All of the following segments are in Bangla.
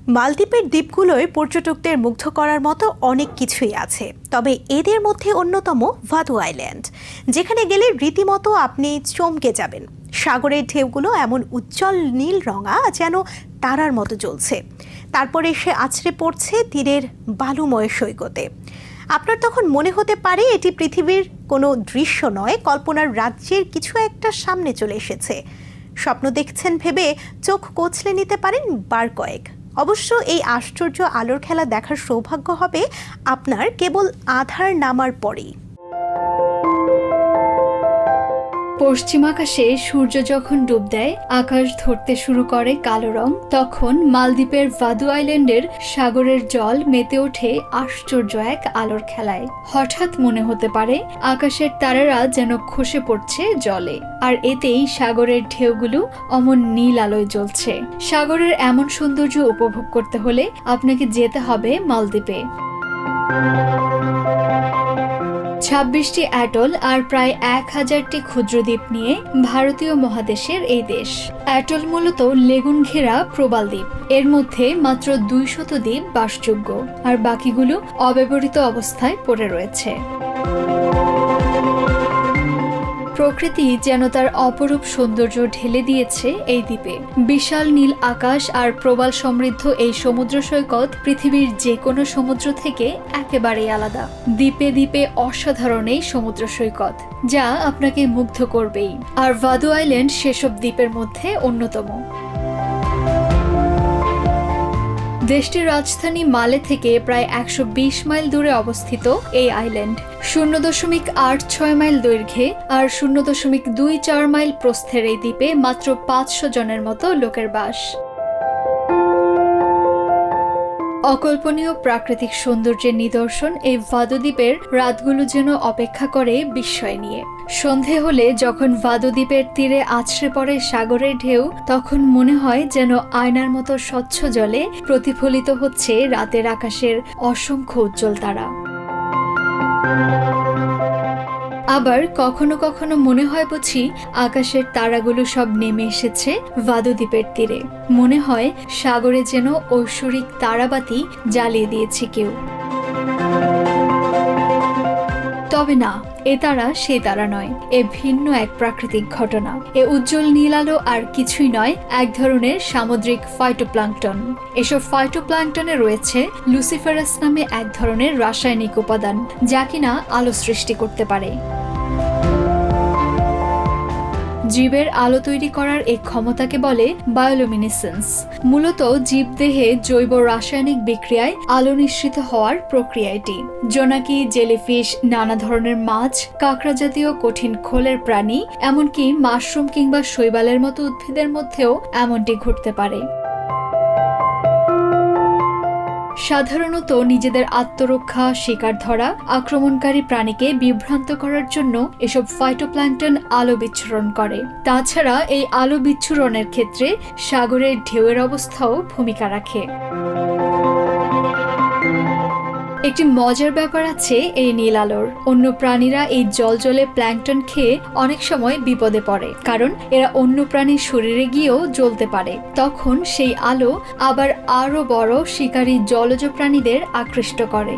মালদ্বীপের দ্বীপগুলোয় পর্যটকদের মুগ্ধ করার মতো অনেক কিছুই আছে, তবে এদের মধ্যে অন্যতম ভাদু আইল্যান্ড, যেখানে গেলে রীতিমতো আপনি চমকে যাবেন। সাগরের ঢেউগুলো এমন উজ্জ্বল নীল রঙা, যেন তারার মতো জ্বলছে, তারপরে এসে আছড়ে পড়ছে তীরের বালুময় সৈকতে। আপনার তখন মনে হতে পারে এটি পৃথিবীর কোনো দৃশ্য নয়, কল্পনার রাজ্যের কিছু একটা সামনে চলে এসেছে। স্বপ্ন দেখছেন ভেবে চোখ কচলে নিতে পারেন বার কয়েক। অবশ্য এই আশ্চর্য আলোর খেলা দেখার সৌভাগ্য হবে আপনার কেবল আধার নামার পরেই। পশ্চিম আকাশে সূর্য যখন ডুব দেয়, আকাশ ধরতে শুরু করে কালো রং, তখন মালদ্বীপের ভাদু আইল্যান্ডের সাগরের জল মেতে ওঠে আশ্চর্য এক আলোর খেলায়। হঠাৎ মনে হতে পারে আকাশের তারারা যেন খসে পড়ছে জলে, আর এতেই সাগরের ঢেউগুলো অমন নীল আলোয় জ্বলছে। সাগরের এমন সৌন্দর্য উপভোগ করতে হলে আপনাকে যেতে হবে মালদ্বীপে। 26টি অ্যাটল আর প্রায় 1000টি ক্ষুদ্র দ্বীপ নিয়ে ভারতীয় মহাদেশের এই দেশ। অ্যাটল মূলত লেগুন ঘেরা প্রবাল দ্বীপ। এর মধ্যে মাত্র 200 দ্বীপ বাসযোগ্য, আর বাকিগুলো অব্যবহৃত অবস্থায় পড়ে রয়েছে। প্রকৃতি যেন তার অপরূপ সৌন্দর্য ঢেলে দিয়েছে এই দ্বীপে। বিশাল নীল আকাশ আর প্রবাল সমৃদ্ধ এই সমুদ্র সৈকত পৃথিবীর যে কোনো সমুদ্র থেকে একেবারেই আলাদা। দ্বীপে দ্বীপে অসাধারণ এই সমুদ্র সৈকত, যা আপনাকে মুগ্ধ করবেই। আর ভাদু আইল্যান্ড সেসব দ্বীপের মধ্যে অন্যতম। দেশটির রাজধানী মালে থেকে প্রায় 120 মাইল দূরে অবস্থিত এই আইল্যান্ড 0.86 মাইল দৈর্ঘ্যে আর 0.24 মাইল প্রস্থের এই দ্বীপে মাত্র 500 জনের মতো লোকের বাস। অকল্পনীয় প্রাকৃতিক সৌন্দর্যের নিদর্শন এই ভাদু দ্বীপের রাতগুলো যেন অপেক্ষা করে বিস্ময় নিয়ে। সন্ধে হলে যখন ভাদু দ্বীপের তীরে আছড়ে পড়ে সাগরের ঢেউ, তখন মনে হয় যেন আয়নার মতো স্বচ্ছ জলে প্রতিফলিত হচ্ছে রাতের আকাশের অসংখ্য উজ্জ্বল তারা। আবার কখনো কখনো মনে হয় বুঝি আকাশের তারাগুলো সব নেমে এসেছে ভাদু দ্বীপের তীরে। মনে হয় সাগরে যেন ঐশ্বরিক তারাবাতি জ্বালিয়ে দিয়েছে কেউ। তবে না, এ তারা সেই তারা নয়, এ ভিন্ন এক প্রাকৃতিক ঘটনা। এ উজ্জ্বল নীল আলো আর কিছুই নয়, এক ধরনের সামুদ্রিক ফাইটোপ্লাঙ্কটন। এসব ফাইটোপ্লাঙ্কটনে রয়েছে লুসিফারাস নামে এক ধরনের রাসায়নিক উপাদান, যা কিনা আলো সৃষ্টি করতে পারে। জীবের আলো তৈরি করার এই ক্ষমতাকে বলে বায়োলুমিনেসেন্স। মূলত জীবদেহে জৈব রাসায়নিক বিক্রিয়ায় আলো নিঃসৃত হওয়ার প্রক্রিয়া এটি। জোনাকি, জেলিফিশ, নানা ধরনের মাছ, কাঁকড়া জাতীয় কঠিন খোলের প্রাণী, এমনকি মাশরুম কিংবা শৈবালের মতো উদ্ভিদের মধ্যেও এমনটি ঘটতে পারে। সাধারণত নিজেদের আত্মরক্ষা, শিকার ধরা, আক্রমণকারী প্রাণীকে বিভ্রান্ত করার জন্য এসব ফাইটোপ্ল্যাঙ্কটন আলো বিচ্ছুরণ করে। তাছাড়া এই আলো বিচ্ছুরণের ক্ষেত্রে সাগরের ঢেউয়ের অবস্থাও ভূমিকা রাখে। একটি মজার ব্যাপার আছে এই নীল আলোর। অন্য প্রাণীরা এই জলজলে প্ল্যাঙ্কটন খেয়ে অনেক সময় বিপদে পড়ে, কারণ এরা অন্য প্রাণীর শরীরে গিয়েও জ্বলতে পারে। তখন সেই আলো আবার আরো বড় শিকারী জলজ প্রাণীদের আকৃষ্ট করে।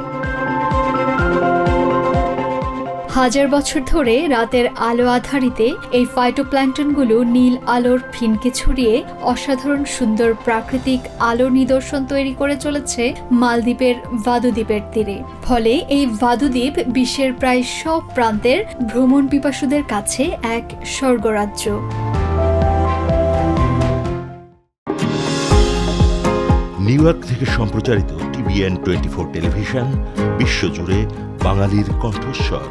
হাজার বছর ধরে রাতের আলো আধারিতে এই ফাইটোপ্ল্যাঙ্কটনগুলো নীল আলোর ফিনকে ছড়িয়ে অসাধারণ সুন্দর প্রাকৃতিক আলো নিদর্শন তৈরি করে চলেছে মালদ্বীপের ভাদু দ্বীপের তীরে। ফলে এই ভাদু দ্বীপ বিশ্বের প্রায় সব প্রান্তের ভ্রমণ পিপাসুদের কাছে এক স্বর্গরাজ্য। নিউ ইয়র্ক থেকে সম্প্রচারিত TVN 24 টেলিভিশন বিশ্বজুড়ে বাঙালির কণ্ঠস্বর।